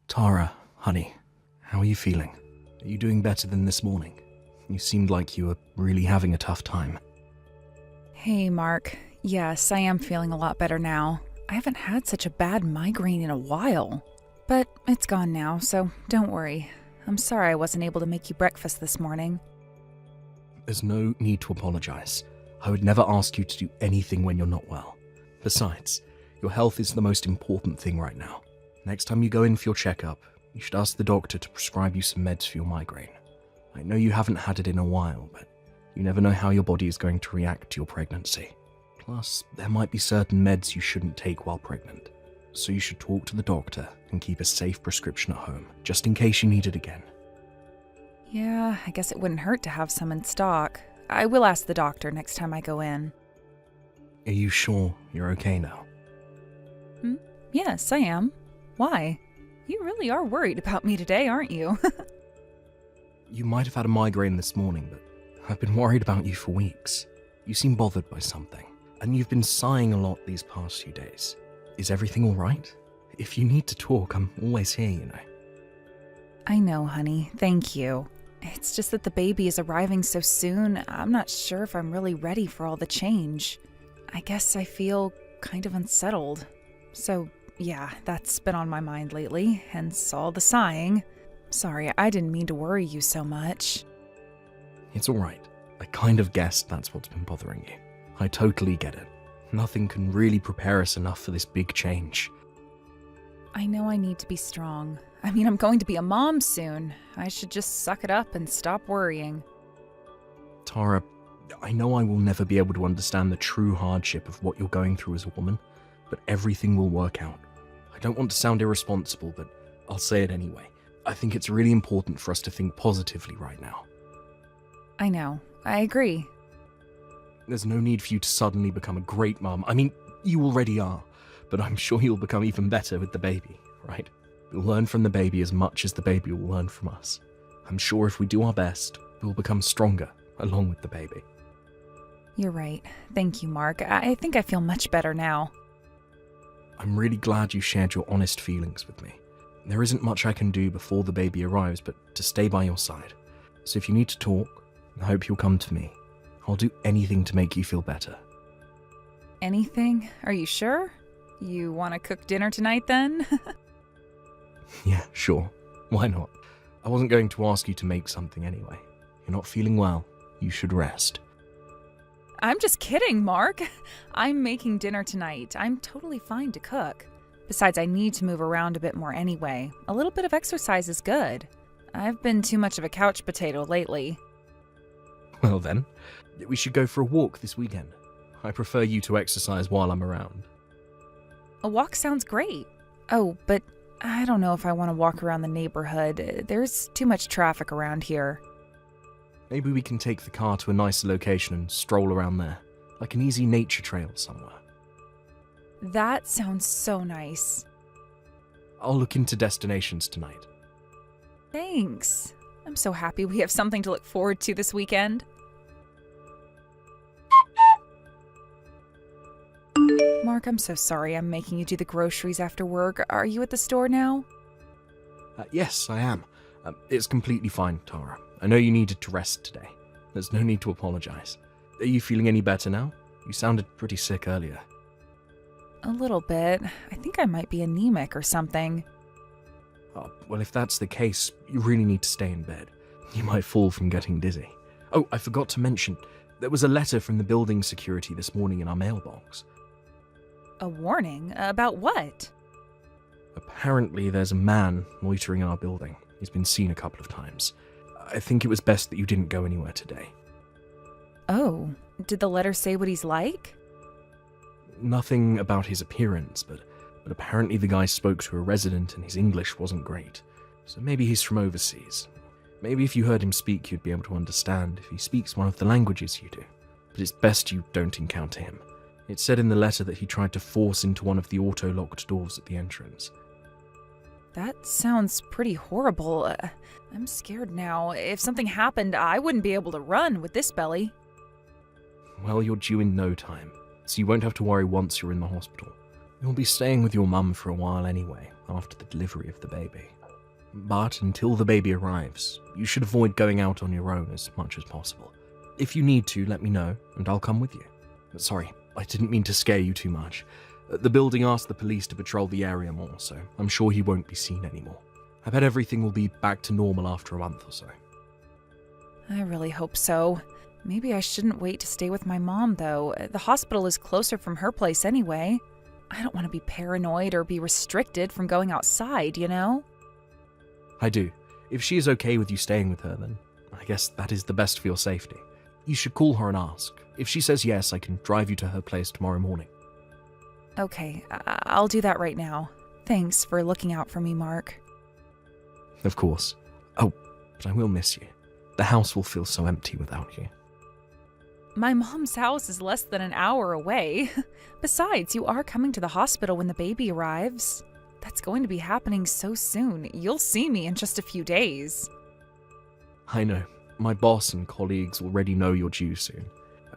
Tara, honey, how are you feeling? Are you doing better than this morning? You seemed like you were really having a tough time. Hey, Mark. Yes, I am feeling a lot better now. I haven't had such a bad migraine in a while. But it's gone now, so don't worry. I'm sorry I wasn't able to make you breakfast this morning. There's no need to apologize. I would never ask you to do anything when you're not well. Besides, your health is the most important thing right now. Next time you go in for your checkup, you should ask the doctor to prescribe you some meds for your migraine. I know you haven't had it in a while, but you never know how your body is going to react to your pregnancy. Plus, there might be certain meds you shouldn't take while pregnant. So you should talk to the doctor and keep a safe prescription at home, just in case you need it again. Yeah, I guess it wouldn't hurt to have some in stock. I will ask the doctor next time I go in. Are you sure you're okay now? Yes, I am. Why? You really are worried about me today, aren't you? You might have had a migraine this morning, but I've been worried about you for weeks. You seem bothered by something, and you've been sighing a lot these past few days. Is everything all right? If you need to talk, I'm always here, you know. I know, honey. Thank you. It's just that the baby is arriving so soon, I'm not sure if I'm really ready for all the change. I guess I feel kind of unsettled. So, yeah, that's been on my mind lately, hence all the sighing. Sorry, I didn't mean to worry you so much. It's all right. I kind of guessed that's what's been bothering you. I totally get it. Nothing can really prepare us enough for this big change. I know I need to be strong. I mean, I'm going to be a mom soon. I should just suck it up and stop worrying. Tara, I know I will never be able to understand the true hardship of what you're going through as a woman, but everything will work out. I don't want to sound irresponsible, but I'll say it anyway. I think it's really important for us to think positively right now. I know. I agree. There's no need for you to suddenly become a great mum. I mean, you already are, but I'm sure you'll become even better with the baby, right? We'll learn from the baby as much as the baby will learn from us. I'm sure if we do our best, we'll become stronger along with the baby. You're right. Thank you, Mark. I think I feel much better now. I'm really glad you shared your honest feelings with me. There isn't much I can do before the baby arrives but to stay by your side. So if you need to talk, I hope you'll come to me. I'll do anything to make you feel better. Anything? Are you sure? You want to cook dinner tonight then? Yeah, sure. Why not? I wasn't going to ask you to make something anyway. You're not feeling well. You should rest. I'm just kidding, Mark. I'm making dinner tonight. I'm totally fine to cook. Besides, I need to move around a bit more anyway. A little bit of exercise is good. I've been too much of a couch potato lately. Well then, we should go for a walk this weekend. I prefer you to exercise while I'm around. A walk sounds great. Oh, but I don't know if I want to walk around the neighborhood. There's too much traffic around here. Maybe we can take the car to a nicer location and stroll around there, like an easy nature trail somewhere. That sounds so nice. I'll look into destinations tonight. Thanks. I'm so happy we have something to look forward to this weekend. Mark, I'm so sorry I'm making you do the groceries after work. Are you at the store now? Yes, I am. It's completely fine, Tara. I know you needed to rest today. There's no need to apologize. Are you feeling any better now? You sounded pretty sick earlier. A little bit. I think I might be anemic or something. Oh, well, if that's the case, you really need to stay in bed. You might fall from getting dizzy. Oh, I forgot to mention, there was a letter from the building security this morning in our mailbox. A warning? About what? Apparently, there's a man loitering in our building. He's been seen a couple of times. I think it was best that you didn't go anywhere today. Oh, did the letter say what he's like? Nothing about his appearance, but apparently the guy spoke to a resident and his English wasn't great. So maybe he's from overseas. Maybe if you heard him speak, you'd be able to understand if he speaks one of the languages you do. But it's best you don't encounter him. It said in the letter that he tried to force into one of the auto-locked doors at the entrance. That sounds pretty horrible. I'm scared now. If something happened, I wouldn't be able to run with this belly. Well, you're due in no time, so you won't have to worry once you're in the hospital. You'll be staying with your mum for a while anyway, after the delivery of the baby. But until the baby arrives, you should avoid going out on your own as much as possible. If you need to, let me know, and I'll come with you. Sorry, I didn't mean to scare you too much. The building asked the police to patrol the area more, so I'm sure he won't be seen anymore. I bet everything will be back to normal after a month or so. I really hope so. Maybe I shouldn't wait to stay with my mom, though. The hospital is closer from her place anyway. I don't want to be paranoid or be restricted from going outside, you know? I do. If she is okay with you staying with her, then I guess that is the best for your safety. You should call her and ask. If she says yes, I can drive you to her place tomorrow morning. Okay, I'll do that right now. Thanks for looking out for me, Mark. Of course. Oh, but I will miss you. The house will feel so empty without you. My mom's house is less than an hour away. Besides, you are coming to the hospital when the baby arrives. That's going to be happening so soon. You'll see me in just a few days. I know. My boss and colleagues already know you're due soon.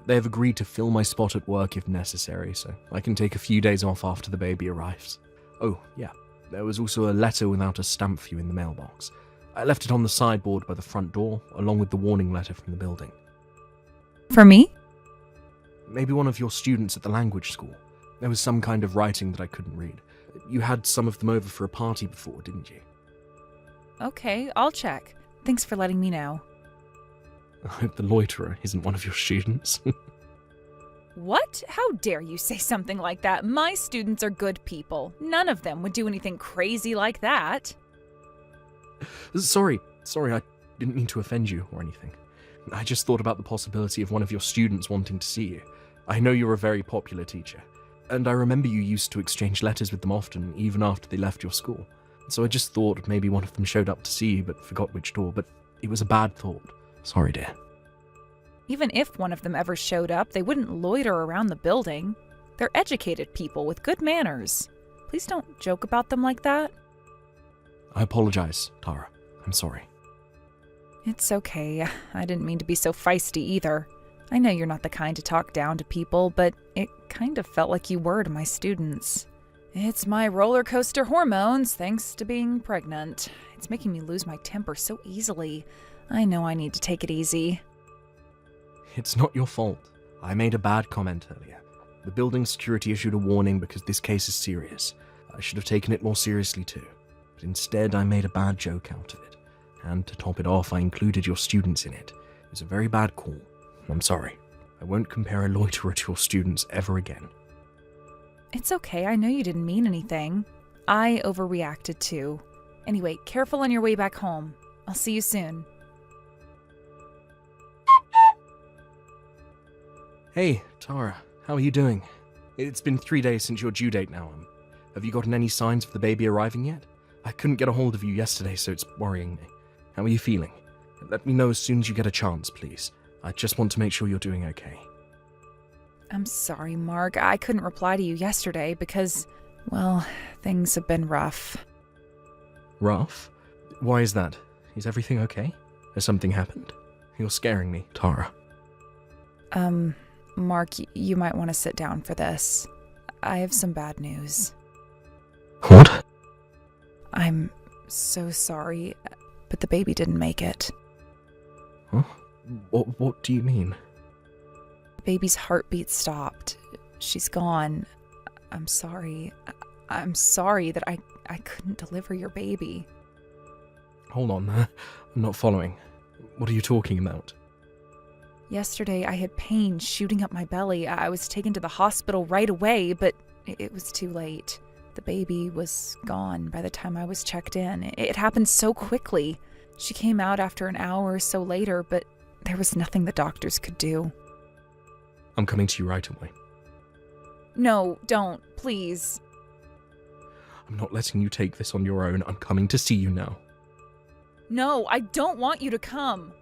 They have agreed to fill my spot at work if necessary, so I can take a few days off after the baby arrives. Oh, yeah. There was also a letter without a stamp for you in the mailbox. I left it on the sideboard by the front door, along with the warning letter from the building. For me? Maybe one of your students at the language school. There was some kind of writing that I couldn't read. You had some of them over for a party before, didn't you? Okay, I'll check. Thanks for letting me know. I hope the loiterer isn't one of your students. What? How dare you say something like that? My students are good people. None of them would do anything crazy like that. Sorry, I didn't mean to offend you or anything. I just thought about the possibility of one of your students wanting to see you. I know you're a very popular teacher, and I remember you used to exchange letters with them often, even after they left your school. So I just thought maybe one of them showed up to see you but forgot which door, but it was a bad thought. Sorry, dear. Even if one of them ever showed up, they wouldn't loiter around the building. They're educated people with good manners. Please don't joke about them like that. I apologize, Tara. I'm sorry. It's okay. I didn't mean to be so feisty either. I know you're not the kind to talk down to people, but it kind of felt like you were to my students. It's my roller coaster hormones, thanks to being pregnant. It's making me lose my temper so easily. I know I need to take it easy. It's not your fault. I made a bad comment earlier. The building security issued a warning because this case is serious. I should have taken it more seriously too. But instead, I made a bad joke out of it. And to top it off, I included your students in it. It was a very bad call. I'm sorry. I won't compare a loiterer to your students ever again. It's okay, I know you didn't mean anything. I overreacted too. Anyway, careful on your way back home. I'll see you soon. Hey, Tara, how are you doing? It's been 3 days since your due date now. Have you gotten any signs of the baby arriving yet? I couldn't get a hold of you yesterday, so it's worrying me. How are you feeling? Let me know as soon as you get a chance, please. I just want to make sure you're doing okay. I'm sorry, Mark. I couldn't reply to you yesterday because, well, things have been rough. Rough? Why is that? Is everything okay? Has something happened? You're scaring me, Tara. Mark, you might want to sit down for this. I have some bad news. What? I'm so sorry, but the baby didn't make it. Huh? What do you mean? The baby's heartbeat stopped. She's gone. I'm sorry. I'm sorry that I couldn't deliver your baby. Hold on, I'm not following. What are you talking about? Yesterday, I had pain shooting up my belly. I was taken to the hospital right away, but it was too late. The baby was gone by the time I was checked in. It happened so quickly. She came out after an hour or so later, but there was nothing the doctors could do. I'm coming to you right away. No, don't, please. I'm not letting you take this on your own. I'm coming to see you now. No, I don't want you to come.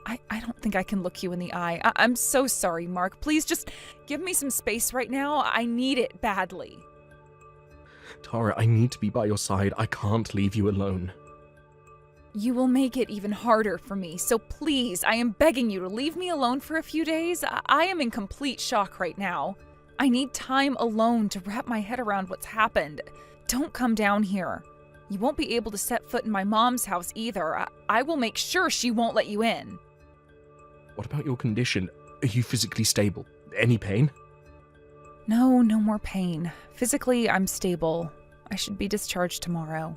I don't think I can look you in the eye. I'm so sorry, Mark. Please just give me some space right now. I need it badly. Tara, I need to be by your side. I can't leave you alone. You will make it even harder for me, so please, I am begging you to leave me alone for a few days. I am in complete shock right now. I need time alone to wrap my head around what's happened. Don't come down here. You won't be able to set foot in my mom's house either. I will make sure she won't let you in. What about your condition? Are you physically stable? Any pain? No more pain. Physically, I'm stable. I should be discharged tomorrow.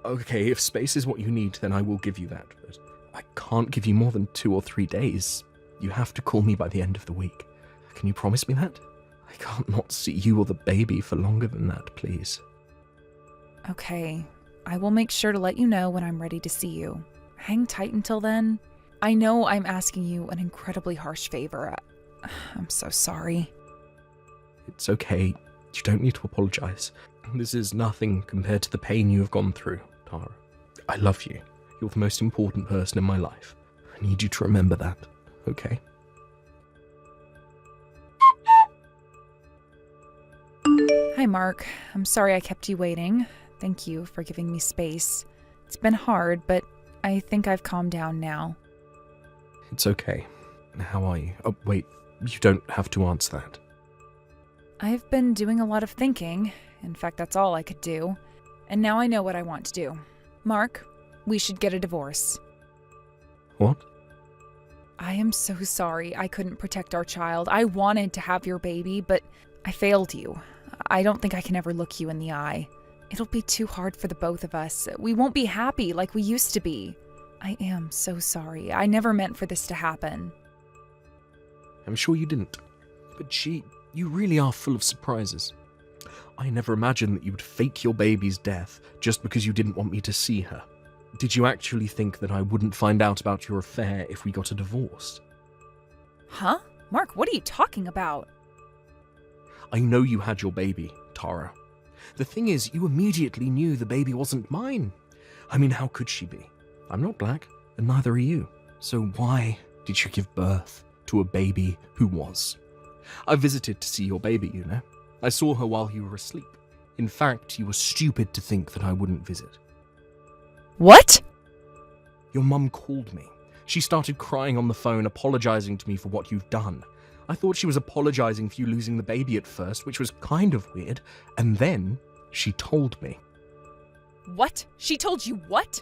Okay, if space is what you need, then I will give you that, but I can't give you more than 2 or 3 days. You have to call me by the end of the week. Can you promise me that? I can't not see you or the baby for longer than that, please. Okay, I will make sure to let you know when I'm ready to see you. Hang tight until then. I know I'm asking you an incredibly harsh favor. I'm so sorry. It's okay. You don't need to apologize. This is nothing compared to the pain you have gone through, Tara. I love you. You're the most important person in my life. I need you to remember that, okay? Hi, Mark. I'm sorry I kept you waiting. Thank you for giving me space. It's been hard, but I think I've calmed down now. It's okay. How are you? Oh, wait. You don't have to answer that. I've been doing a lot of thinking. In fact, that's all I could do. And now I know what I want to do. Mark, we should get a divorce. What? I am so sorry I couldn't protect our child. I wanted to have your baby, but I failed you. I don't think I can ever look you in the eye. It'll be too hard for the both of us. We won't be happy like we used to be. I am so sorry. I never meant for this to happen. I'm sure you didn't. But you really are full of surprises. I never imagined that you would fake your baby's death just because you didn't want me to see her. Did you actually think that I wouldn't find out about your affair if we got a divorce? Huh? Mark, what are you talking about? I know you had your baby, Tara. The thing is, you immediately knew the baby wasn't mine. I mean, how could she be? I'm not black, and neither are you. So why did you give birth to a baby who was? I visited to see your baby, you know. I saw her while you were asleep. In fact, you were stupid to think that I wouldn't visit. What? Your mum called me. She started crying on the phone, apologizing to me for what you've done. I thought she was apologizing for you losing the baby at first, which was kind of weird, and then she told me. What? She told you what?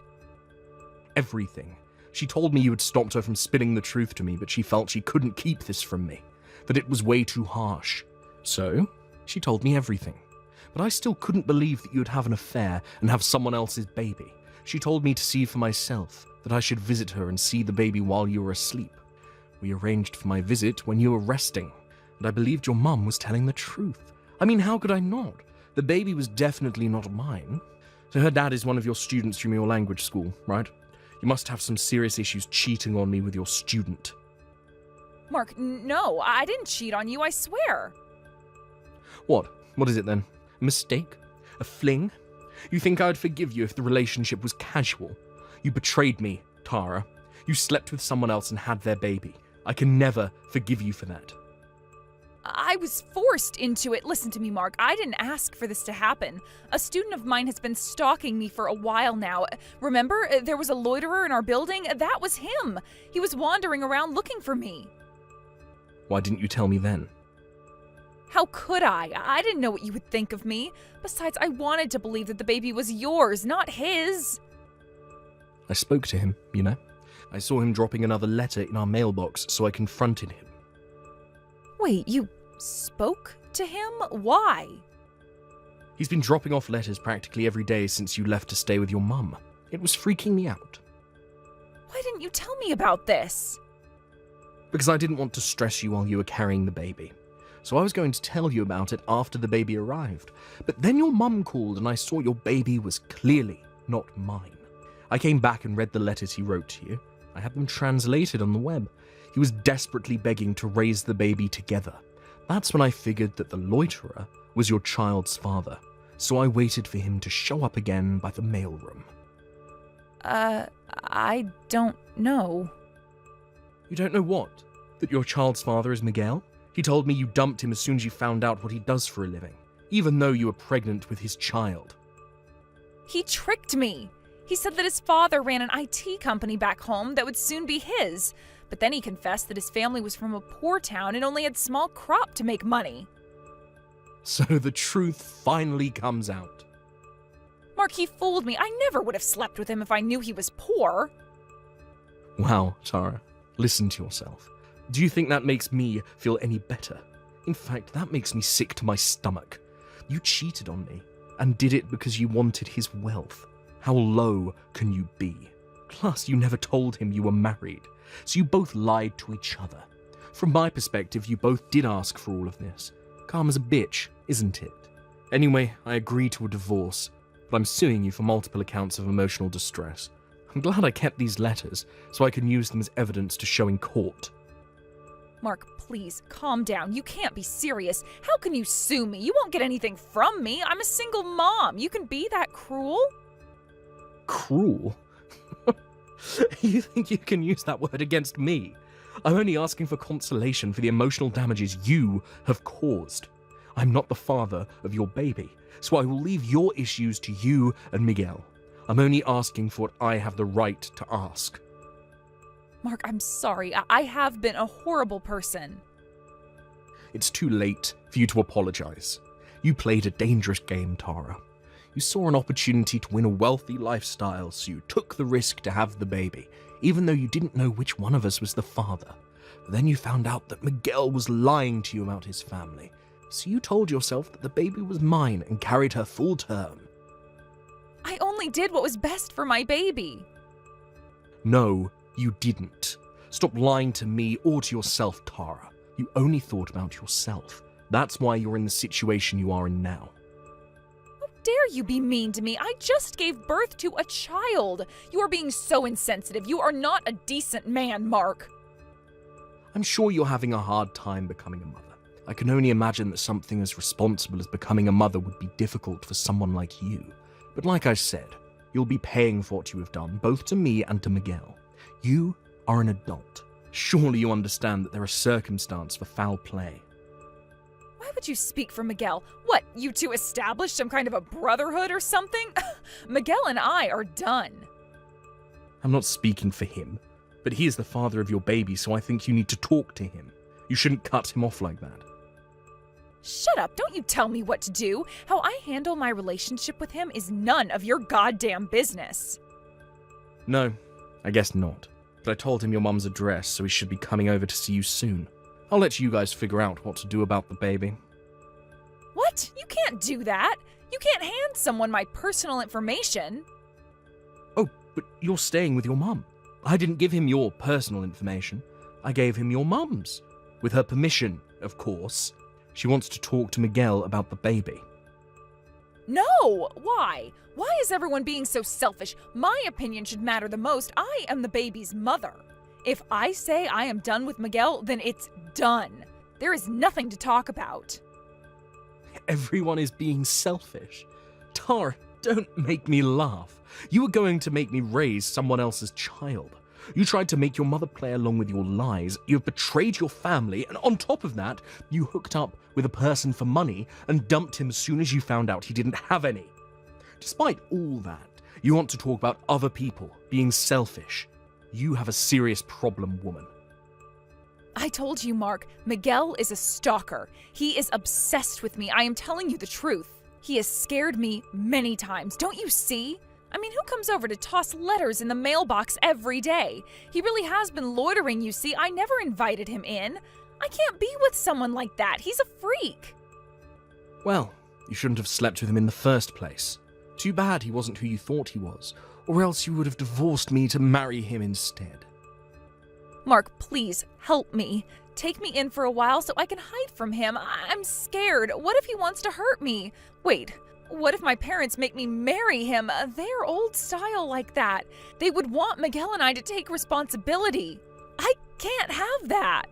Everything. She told me you had stopped her from spitting the truth to me, but she felt she couldn't keep this from me, that it was way too harsh. So, she told me everything. But I still couldn't believe that you'd have an affair and have someone else's baby. She told me to see for myself, that I should visit her and see the baby while you were asleep. We arranged for my visit when you were resting, and I believed your mum was telling the truth. I mean, how could I not? The baby was definitely not mine. So her dad is one of your students from your language school, right? You must have some serious issues cheating on me with your student. Mark, no, I didn't cheat on you, I swear. What? What is it then? A mistake? A fling? You think I'd forgive you if the relationship was casual? You betrayed me, Tara. You slept with someone else and had their baby. I can never forgive you for that. I was forced into it. Listen to me, Mark. I didn't ask for this to happen. A student of mine has been stalking me for a while now. Remember, there was a loiterer in our building? That was him. He was wandering around looking for me. Why didn't you tell me then? How could I? I didn't know what you would think of me. Besides, I wanted to believe that the baby was yours, not his. I spoke to him, you know. I saw him dropping another letter in our mailbox, so I confronted him. Wait, you spoke to him? Why? He's been dropping off letters practically every day since you left to stay with your mum. It was freaking me out. Why didn't you tell me about this? Because I didn't want to stress you while you were carrying the baby. So I was going to tell you about it after the baby arrived. But then your mum called and I saw your baby was clearly not mine. I came back and read the letters he wrote to you. I had them translated on the web. He was desperately begging to raise the baby together. That's when I figured that the loiterer was your child's father. So I waited for him to show up again by the mailroom. I don't know. You don't know what? That your child's father is Miguel? He told me you dumped him as soon as you found out what he does for a living, even though you were pregnant with his child. He tricked me. He said that his father ran an IT company back home that would soon be his, but then he confessed that his family was from a poor town and only had small crop to make money. So the truth finally comes out. Mark, he fooled me. I never would have slept with him if I knew he was poor. Wow, Tara, listen to yourself. Do you think that makes me feel any better? In fact, that makes me sick to my stomach. You cheated on me, and did it because you wanted his wealth. How low can you be? Plus, you never told him you were married, so you both lied to each other. From my perspective, you both did ask for all of this. Karma's a bitch, isn't it? Anyway, I agree to a divorce, but I'm suing you for multiple accounts of emotional distress. I'm glad I kept these letters, so I can use them as evidence to show in court. Mark, please, calm down. You can't be serious. How can you sue me? You won't get anything from me. I'm a single mom. You can be that cruel? Cruel? You think you can use that word against me? I'm only asking for consolation for the emotional damages you have caused. I'm not the father of your baby, so I will leave your issues to you and Miguel. I'm only asking for what I have the right to ask. Mark, I'm sorry. I have been a horrible person. It's too late for you to apologize. You played a dangerous game, Tara. You saw an opportunity to win a wealthy lifestyle, so you took the risk to have the baby, even though you didn't know which one of us was the father. But then you found out that Miguel was lying to you about his family, so you told yourself that the baby was mine and carried her full term. I only did what was best for my baby. No, you didn't. Stop lying to me or to yourself, Tara. You only thought about yourself. That's why you're in the situation you are in now. How dare you be mean to me? I just gave birth to a child. You are being so insensitive. You are not a decent man, Mark. I'm sure you're having a hard time becoming a mother. I can only imagine that something as responsible as becoming a mother would be difficult for someone like you. But like I said, you'll be paying for what you have done, both to me and to Miguel. You are an adult. Surely you understand that there are circumstances for foul play. Why would you speak for Miguel? What, you two established some kind of a brotherhood or something? Miguel and I are done. I'm not speaking for him, but he is the father of your baby, so I think you need to talk to him. You shouldn't cut him off like that. Shut up, don't you tell me what to do. How I handle my relationship with him is none of your goddamn business. No, I guess not. But I told him your mum's address, so he should be coming over to see you soon. I'll let you guys figure out what to do about the baby. What? You can't do that. You can't hand someone my personal information. Oh, but you're staying with your mum. I didn't give him your personal information. I gave him your mum's. With her permission, of course. She wants to talk to Miguel about the baby. No! Why? Why is everyone being so selfish? My opinion should matter the most. I am the baby's mother. If I say I am done with Miguel, then it's done. There is nothing to talk about. Everyone is being selfish. Tara, don't make me laugh. You were going to make me raise someone else's child. You tried to make your mother play along with your lies. You have betrayed your family, and on top of that, you hooked up with a person for money and dumped him as soon as you found out he didn't have any. Despite all that, you want to talk about other people being selfish. You have a serious problem, woman. I told you, Mark, Miguel is a stalker. He is obsessed with me. I am telling you the truth. He has scared me many times. Don't you see? I mean, who comes over to toss letters in the mailbox every day? He really has been loitering, you see. I never invited him in. I can't be with someone like that. He's a freak. Well, you shouldn't have slept with him in the first place. Too bad he wasn't who you thought he was, or else you would have divorced me to marry him instead. Mark, please, help me. Take me in for a while so I can hide from him. I'm scared. What if he wants to hurt me? Wait, what if my parents make me marry him? They're old style like that. They would want Miguel and I to take responsibility. I can't have that.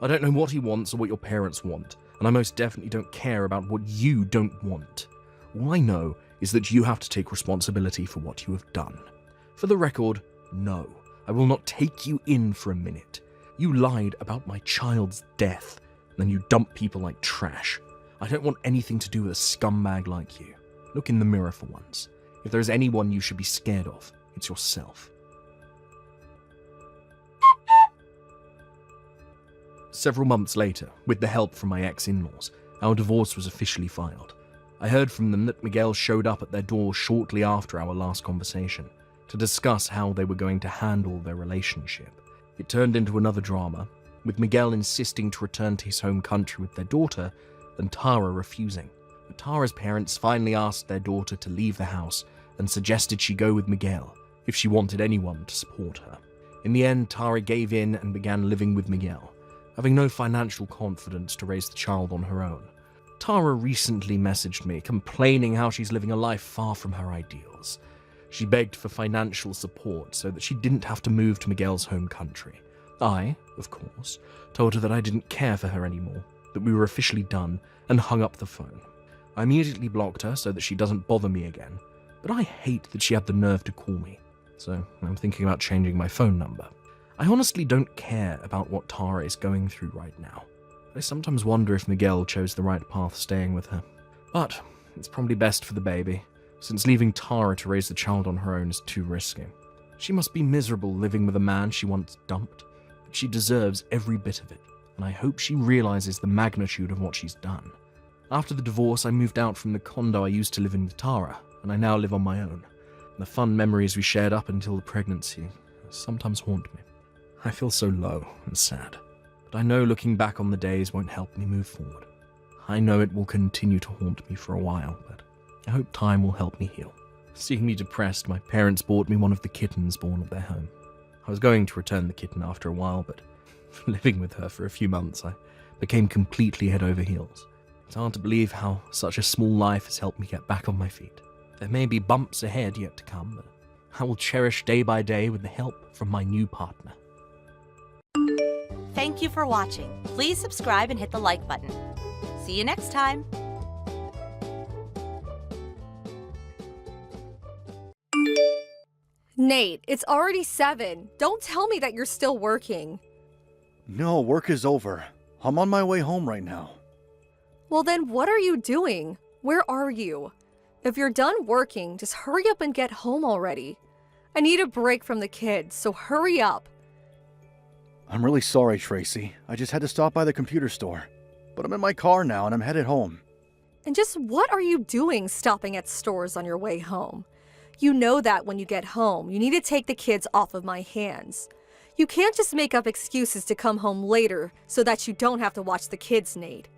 I don't know what he wants or what your parents want, and I most definitely don't care about what you don't want. All I know is that you have to take responsibility for what you have done. For the record, no, I will not take you in for a minute. You lied about my child's death, then you dump people like trash. I don't want anything to do with a scumbag like you. Look in the mirror for once. If there is anyone you should be scared of, it's yourself. Several months later, with the help from my ex-in-laws, our divorce was officially filed. I heard from them that Miguel showed up at their door shortly after our last conversation to discuss how they were going to handle their relationship. It turned into another drama, with Miguel insisting to return to his home country with their daughter and Tara refusing. But Tara's parents finally asked their daughter to leave the house and suggested she go with Miguel if she wanted anyone to support her. In the end, Tara gave in and began living with Miguel, having no financial confidence to raise the child on her own. Tara recently messaged me, complaining how she's living a life far from her ideals. She begged for financial support so that she didn't have to move to Miguel's home country. I, of course, told her that I didn't care for her anymore, that we were officially done, and hung up the phone. I immediately blocked her so that she doesn't bother me again, but I hate that she had the nerve to call me, so I'm thinking about changing my phone number. I honestly don't care about what Tara is going through right now. I sometimes wonder if Miguel chose the right path staying with her. But it's probably best for the baby, since leaving Tara to raise the child on her own is too risky. She must be miserable living with a man she once dumped, but she deserves every bit of it, and I hope she realizes the magnitude of what she's done. After the divorce, I moved out from the condo I used to live in with Tara, and I now live on my own. The fun memories we shared up until the pregnancy sometimes haunt me. I feel so low and sad. But I know looking back on the days won't help me move forward. I know it will continue to haunt me for a while, but I hope time will help me heal. Seeing me depressed, my parents bought me one of the kittens born at their home. I was going to return the kitten after a while, but living with her for a few months, I became completely head over heels. It's hard to believe how such a small life has helped me get back on my feet. There may be bumps ahead yet to come, but I will cherish day by day with the help from my new partner. Thank you for watching. Please subscribe and hit the like button. See you next time. Nate, it's already 7. Don't tell me that you're still working. No, work is over. I'm on my way home right now. Well then, what are you doing? Where are you? If you're done working, just hurry up and get home already. I need a break from the kids, so hurry up. I'm really sorry, Tracy. I just had to stop by the computer store. But I'm in my car now and I'm headed home. And just what are you doing stopping at stores on your way home? You know that when you get home, you need to take the kids off of my hands. You can't just make up excuses to come home later so that you don't have to watch the kids, Nate.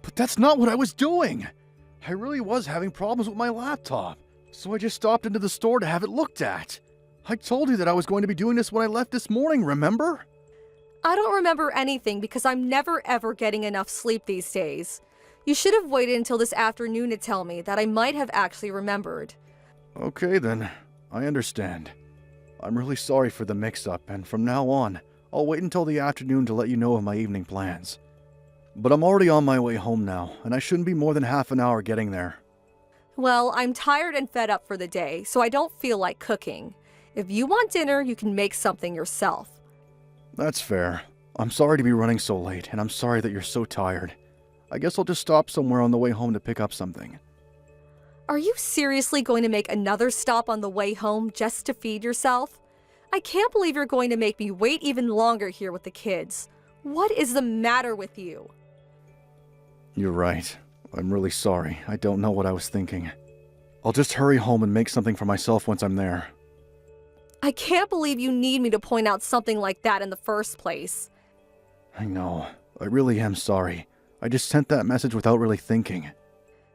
But that's not what I was doing. I really was having problems with my laptop. So I just stopped into the store to have it looked at. I told you that I was going to be doing this when I left this morning, remember? I don't remember anything because I'm never ever getting enough sleep these days. You should have waited until this afternoon to tell me that I might have actually remembered. Okay then, I understand. I'm really sorry for the mix-up, and from now on, I'll wait until the afternoon to let you know of my evening plans. But I'm already on my way home now, and I shouldn't be more than half an hour getting there. Well, I'm tired and fed up for the day, so I don't feel like cooking. If you want dinner, you can make something yourself. That's fair. I'm sorry to be running so late, and I'm sorry that you're so tired. I guess I'll just stop somewhere on the way home to pick up something. Are you seriously going to make another stop on the way home just to feed yourself? I can't believe you're going to make me wait even longer here with the kids. What is the matter with you? You're right. I'm really sorry. I don't know what I was thinking. I'll just hurry home and make something for myself once I'm there. I can't believe you need me to point out something like that in the first place. I know. I really am sorry. I just sent that message without really thinking.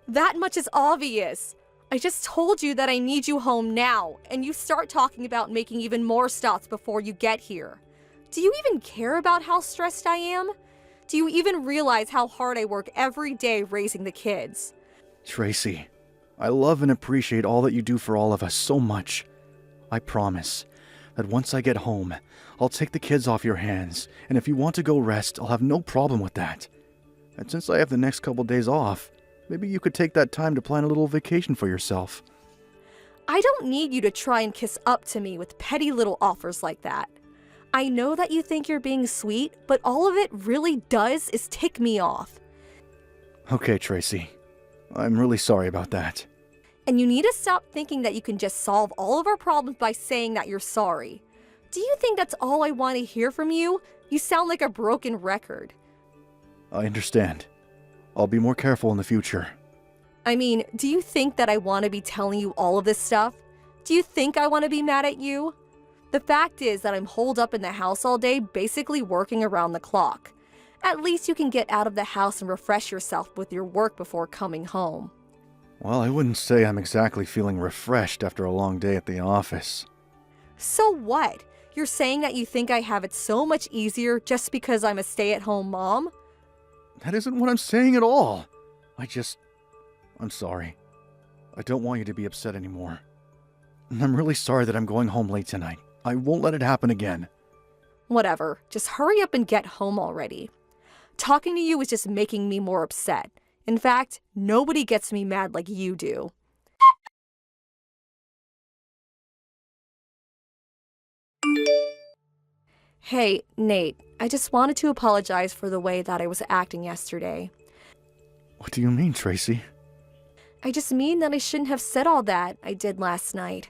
That much is obvious. I just told you that I need you home now, and you start talking about making even more stops before you get here. Do you even care about how stressed I am? Do you even realize how hard I work every day raising the kids? Tracy, I love and appreciate all that you do for all of us so much. I promise that once I get home, I'll take the kids off your hands, and if you want to go rest, I'll have no problem with that. And since I have the next couple days off, maybe you could take that time to plan a little vacation for yourself. I don't need you to try and kiss up to me with petty little offers like that. I know that you think you're being sweet, but all of it really does is tick me off. Okay, Tracy. I'm really sorry about that. And you need to stop thinking that you can just solve all of our problems by saying that you're sorry. Do you think that's all I want to hear from you? You sound like a broken record. I understand. I'll be more careful in the future. I mean, do you think that I want to be telling you all of this stuff? Do you think I want to be mad at you? The fact is that I'm holed up in the house all day, basically working around the clock. At least you can get out of the house and refresh yourself with your work before coming home. Well, I wouldn't say I'm exactly feeling refreshed after a long day at the office. So what? You're saying that you think I have it so much easier just because I'm a stay-at-home mom? That isn't what I'm saying at all. I'm sorry. I don't want you to be upset anymore. And I'm really sorry that I'm going home late tonight. I won't let it happen again. Whatever. Just hurry up and get home already. Talking to you is just making me more upset. In fact, nobody gets me mad like you do. Hey, Nate, I just wanted to apologize for the way that I was acting yesterday. What do you mean, Tracy? I just mean that I shouldn't have said all that I did last night.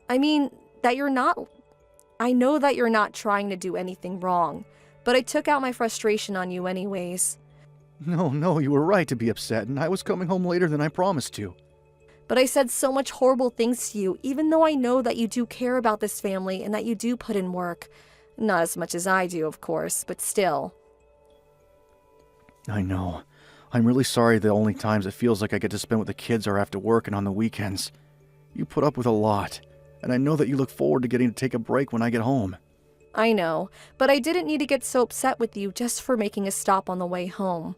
I mean, I know that you're not trying to do anything wrong, but I took out my frustration on you anyways. No, you were right to be upset, and I was coming home later than I promised to. But I said so much horrible things to you, even though I know that you do care about this family and that you do put in work. Not as much as I do, of course, but still. I know. I'm really sorry the only times it feels like I get to spend with the kids are after work and on the weekends. You put up with a lot, and I know that you look forward to getting to take a break when I get home. I know, but I didn't need to get so upset with you just for making a stop on the way home.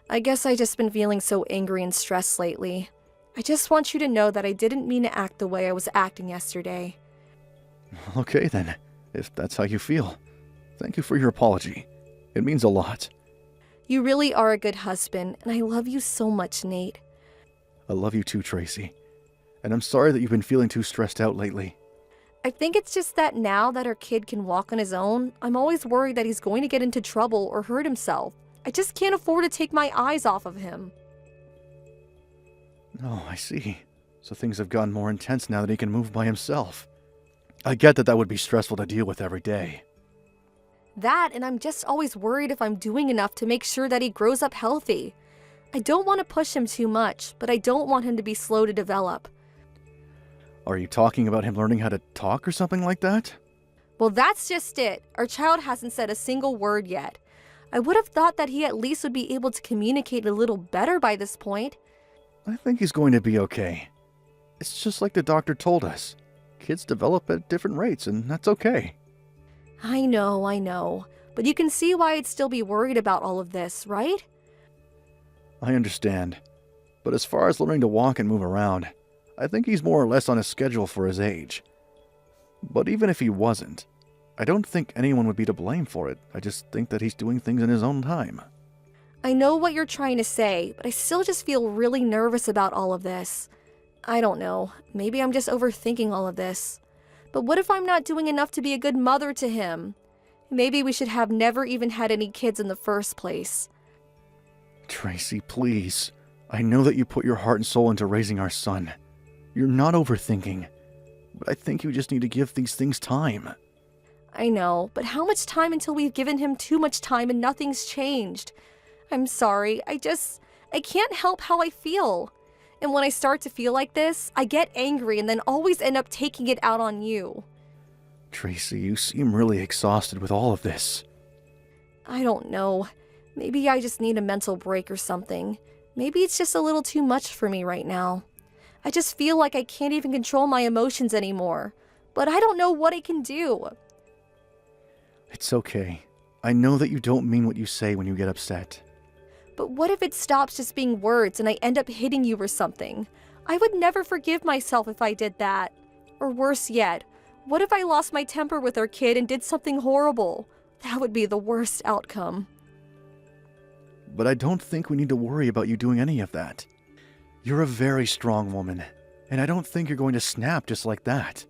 I guess I just been feeling so angry and stressed lately. I just want you to know that I didn't mean to act the way I was acting yesterday. Okay then, if that's how you feel. Thank you for your apology. It means a lot. You really are a good husband, and I love you so much, Nate. I love you too, Tracy. And I'm sorry that you've been feeling too stressed out lately. I think it's just that now that our kid can walk on his own, I'm always worried that he's going to get into trouble or hurt himself. I just can't afford to take my eyes off of him. Oh, I see. So things have gotten more intense now that he can move by himself. I get that would be stressful to deal with every day. That, and I'm just always worried if I'm doing enough to make sure that he grows up healthy. I don't want to push him too much, but I don't want him to be slow to develop. Are you talking about him learning how to talk or something like that? Well, that's just it. Our child hasn't said a single word yet. I would have thought that he at least would be able to communicate a little better by this point. I think he's going to be okay. It's just like the doctor told us. Kids develop at different rates, and that's okay. I know. But you can see why I'd still be worried about all of this, right? I understand. But as far as learning to walk and move around, I think he's more or less on a schedule for his age. But even if he wasn't, I don't think anyone would be to blame for it. I just think that he's doing things in his own time. I know what you're trying to say, but I still just feel really nervous about all of this. I don't know. Maybe I'm just overthinking all of this. But what if I'm not doing enough to be a good mother to him? Maybe we should have never even had any kids in the first place. Tracy, please. I know that you put your heart and soul into raising our son. You're not overthinking. But I think you just need to give these things time. I know, but how much time until we've given him too much time and nothing's changed? I'm sorry, I can't help how I feel. And when I start to feel like this, I get angry and then always end up taking it out on you. Tracy, you seem really exhausted with all of this. I don't know. Maybe I just need a mental break or something. Maybe it's just a little too much for me right now. I just feel like I can't even control my emotions anymore. But I don't know what I can do. It's okay. I know that you don't mean what you say when you get upset. But what if it stops just being words and I end up hitting you or something? I would never forgive myself if I did that. Or worse yet, what if I lost my temper with our kid and did something horrible? That would be the worst outcome. But I don't think we need to worry about you doing any of that. You're a very strong woman, and I don't think you're going to snap just like that.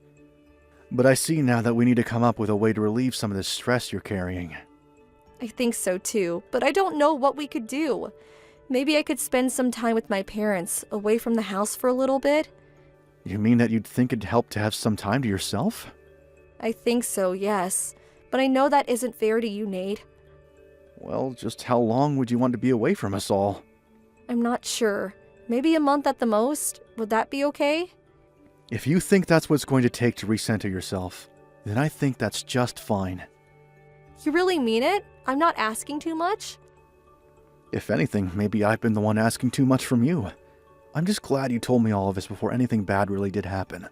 But I see now that we need to come up with a way to relieve some of the stress you're carrying. I think so too, but I don't know what we could do. Maybe I could spend some time with my parents, away from the house for a little bit. You mean that you'd think it'd help to have some time to yourself? I think so, yes. But I know that isn't fair to you, Nate. Well, just how long would you want to be away from us all? I'm not sure. Maybe a month at the most. Would that be okay? If you think that's what it's going to take to recenter yourself, then I think that's just fine. You really mean it? I'm not asking too much? If anything, maybe I've been the one asking too much from you. I'm just glad you told me all of this before anything bad really did happen.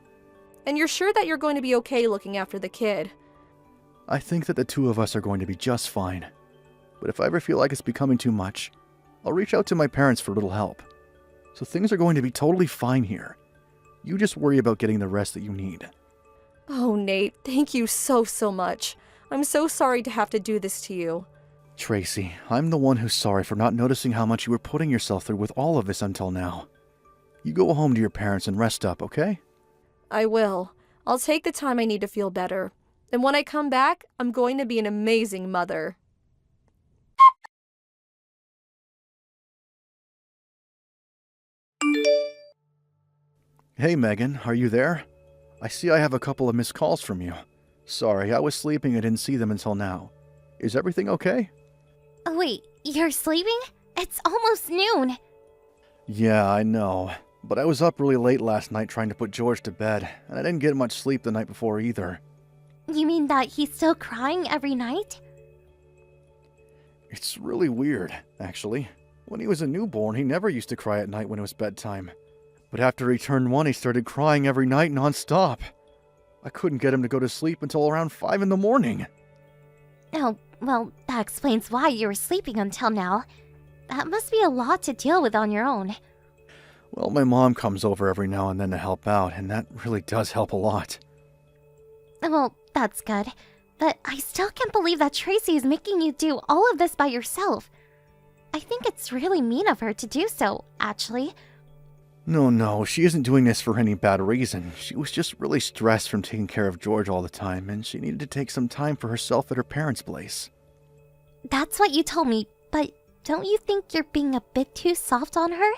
And you're sure that you're going to be okay looking after the kid? I think that the two of us are going to be just fine. But if I ever feel like it's becoming too much, I'll reach out to my parents for a little help. So things are going to be totally fine here. You just worry about getting the rest that you need. Oh, Nate, thank you so much. I'm so sorry to have to do this to you. Tracy, I'm the one who's sorry for not noticing how much you were putting yourself through with all of this until now. You go home to your parents and rest up, okay? I will. I'll take the time I need to feel better. And when I come back, I'm going to be an amazing mother. Hey Megan, are you there? I see I have a couple of missed calls from you. Sorry, I was sleeping and didn't see them until now. Is everything okay? Oh, wait, you're sleeping? It's almost noon. Yeah, I know. But I was up really late last night trying to put George to bed, and I didn't get much sleep the night before either. You mean that he's still crying every night? It's really weird, actually. When he was a newborn, he never used to cry at night when it was bedtime. But after he turned 1, he started crying every night non-stop. I couldn't get him to go to sleep until around 5 in the morning. Oh, well, that explains why you were sleeping until now. That must be a lot to deal with on your own. Well, my mom comes over every now and then to help out, and that really does help a lot. Well, that's good. But I still can't believe that Tracy is making you do all of this by yourself. I think it's really mean of her to do so, actually. No, she isn't doing this for any bad reason. She was just really stressed from taking care of George all the time, and she needed to take some time for herself at her parents' place. That's what you told me, but don't you think you're being a bit too soft on her?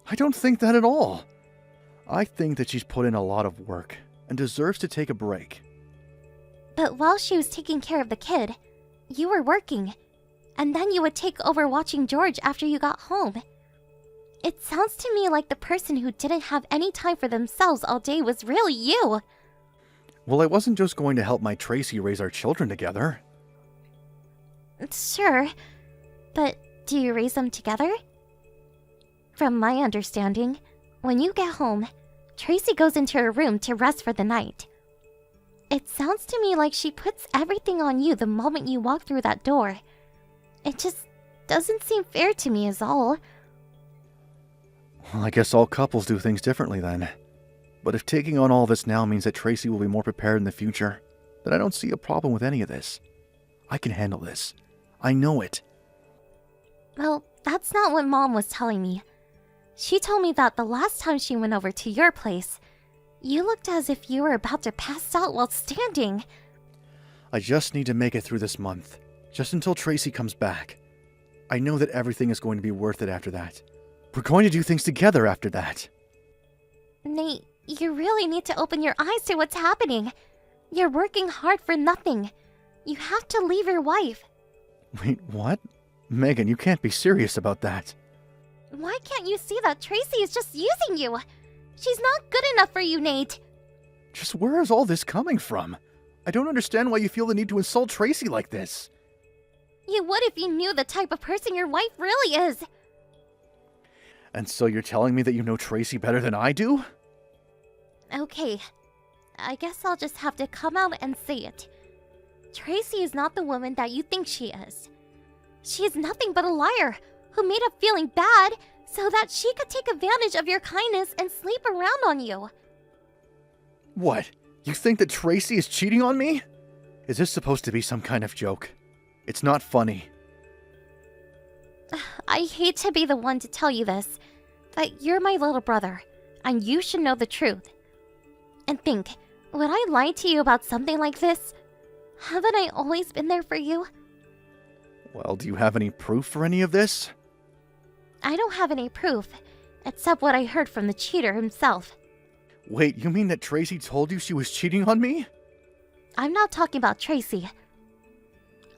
I don't think that at all. I think that she's put in a lot of work and deserves to take a break. But while she was taking care of the kid, you were working, and then you would take over watching George after you got home. It sounds to me like the person who didn't have any time for themselves all day was really you. Well, I wasn't just going to help my Tracy raise our children together. Sure, but do you raise them together? From my understanding, when you get home, Tracy goes into her room to rest for the night. It sounds to me like she puts everything on you the moment you walk through that door. It just doesn't seem fair to me is all. Well, I guess all couples do things differently then. But if taking on all this now means that Tracy will be more prepared in the future, then I don't see a problem with any of this. I can handle this. I know it. Well, that's not what Mom was telling me. She told me that the last time she went over to your place, you looked as if you were about to pass out while standing. I just need to make it through this month, just until Tracy comes back. I know that everything is going to be worth it after that. We're going to do things together after that. Nate, you really need to open your eyes to what's happening. You're working hard for nothing. You have to leave your wife. Wait, what? Megan, you can't be serious about that. Why can't you see that Tracy is just using you? She's not good enough for you, Nate. Just where is all this coming from? I don't understand why you feel the need to insult Tracy like this. You would if you knew the type of person your wife really is. And so you're telling me that you know Tracy better than I do? Okay, I guess I'll just have to come out and say it. Tracy is not the woman that you think she is. She is nothing but a liar who made up feeling bad so that she could take advantage of your kindness and sleep around on you. What? You think that Tracy is cheating on me? Is this supposed to be some kind of joke? It's not funny. I hate to be the one to tell you this, but you're my little brother, and you should know the truth. And think, would I lie to you about something like this? Haven't I always been there for you? Well, do you have any proof for any of this? I don't have any proof, except what I heard from the cheater himself. Wait, you mean that Tracy told you she was cheating on me? I'm not talking about Tracy.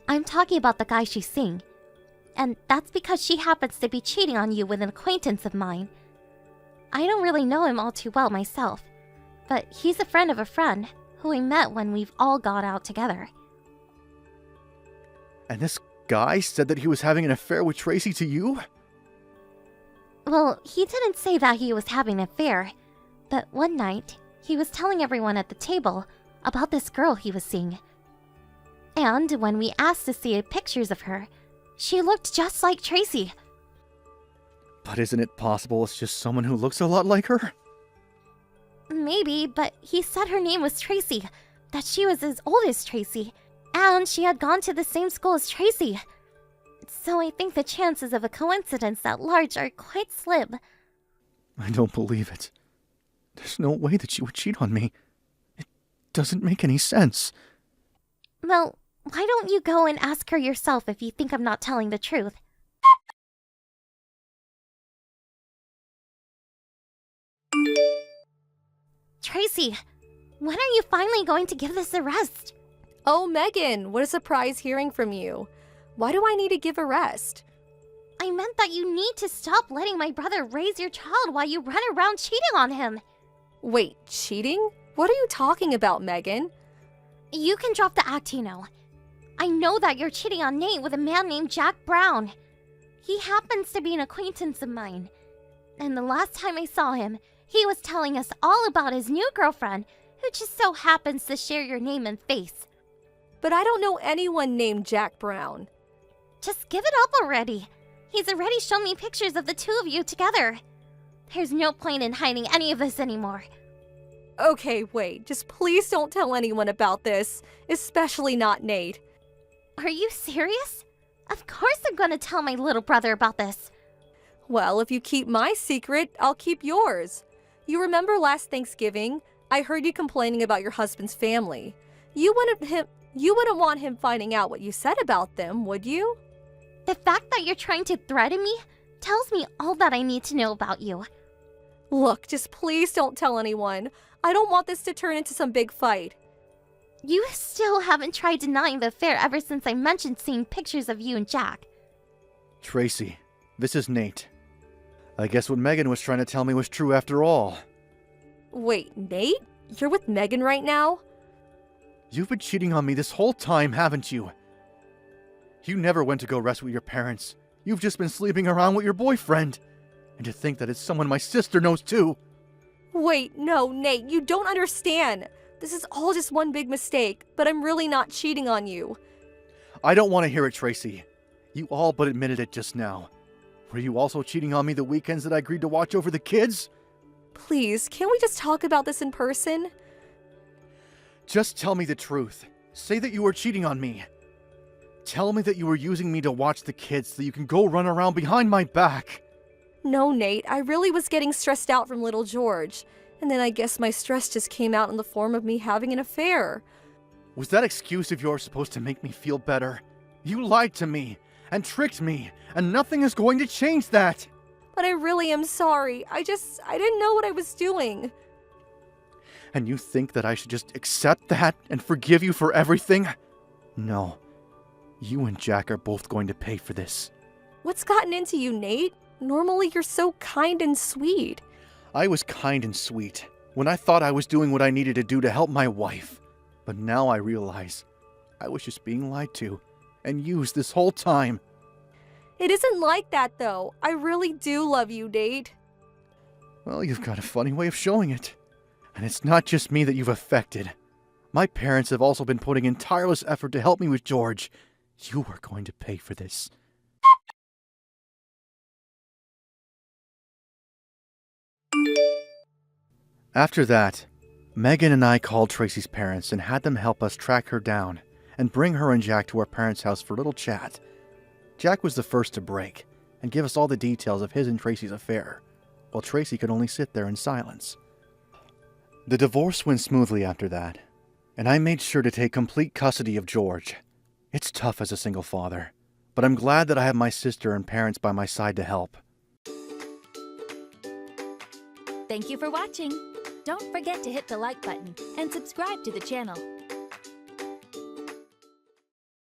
I'm talking about the guy she's seeing. and that's because she happens to be cheating on you with an acquaintance of mine. I don't really know him all too well myself, but he's a friend of a friend who we met when we've all gone out together. And this guy said that he was having an affair with Tracy to you? Well, he didn't say that he was having an affair, but one night, he was telling everyone at the table about this girl he was seeing. And when we asked to see pictures of her, she looked just like Tracy. But isn't it possible it's just someone who looks a lot like her? Maybe, but he said her name was Tracy, that she was as old as Tracy, and she had gone to the same school as Tracy. So I think the chances of a coincidence at large are quite slim. I don't believe it. There's no way that she would cheat on me. It doesn't make any sense. Well, why don't you go and ask her yourself if you think I'm not telling the truth? Tracy, when are you finally going to give this a rest? Oh, Megan, what a surprise hearing from you. Why do I need to give a rest? I meant that you need to stop letting my brother raise your child while you run around cheating on him. Wait, cheating? What are you talking about, Megan? You can drop the act, you know. I know that you're cheating on Nate with a man named Jack Brown. He happens to be an acquaintance of mine. And the last time I saw him, he was telling us all about his new girlfriend, who just so happens to share your name and face. But I don't know anyone named Jack Brown. Just give it up already. He's already shown me pictures of the two of you together. There's no point in hiding any of this anymore. Okay, wait, just please don't tell anyone about this, especially not Nate. Are you serious? Of course I'm gonna tell my little brother about this. Well, if you keep my secret, I'll keep yours. You remember last Thanksgiving? I heard you complaining about your husband's family. You wouldn't want him finding out what you said about them, would you? The fact that you're trying to threaten me tells me all that I need to know about you. Look, just please don't tell anyone. I don't want this to turn into some big fight. You still haven't tried denying the affair ever since I mentioned seeing pictures of you and Jack. Tracy, this is Nate. I guess what Megan was trying to tell me was true after all. Wait, Nate? You're with Megan right now? You've been cheating on me this whole time, haven't you? You never went to go rest with your parents. You've just been sleeping around with your boyfriend. And to think that it's someone my sister knows too. Wait, no, Nate, you don't understand. This is all just one big mistake, but I'm really not cheating on you. I don't want to hear it, Tracy. You all but admitted it just now. Were you also cheating on me the weekends that I agreed to watch over the kids? Please, can't we just talk about this in person? Just tell me the truth. Say that you were cheating on me. Tell me that you were using me to watch the kids so you can go run around behind my back. No, Nate, I really was getting stressed out from little George. And then I guess my stress just came out in the form of me having an affair. Was that excuse of yours supposed to make me feel better? You lied to me and tricked me, and nothing is going to change that. But I really am sorry. I didn't know what I was doing. And you think that I should just accept that and forgive you for everything? No. You and Jack are both going to pay for this. What's gotten into you, Nate? Normally you're so kind and sweet. I was kind and sweet when I thought I was doing what I needed to do to help my wife. But now I realize I was just being lied to and used this whole time. It isn't like that, though. I really do love you, Nate. Well, you've got a funny way of showing it. And it's not just me that you've affected. My parents have also been putting in tireless effort to help me with George. You are going to pay for this. After that, Megan and I called Tracy's parents and had them help us track her down and bring her and Jack to our parents' house for a little chat. Jack was the first to break and give us all the details of his and Tracy's affair, while Tracy could only sit there in silence. The divorce went smoothly after that, and I made sure to take complete custody of George. It's tough as a single father, but I'm glad that I have my sister and parents by my side to help. Thank you for watching. Don't forget to hit the like button and subscribe to the channel.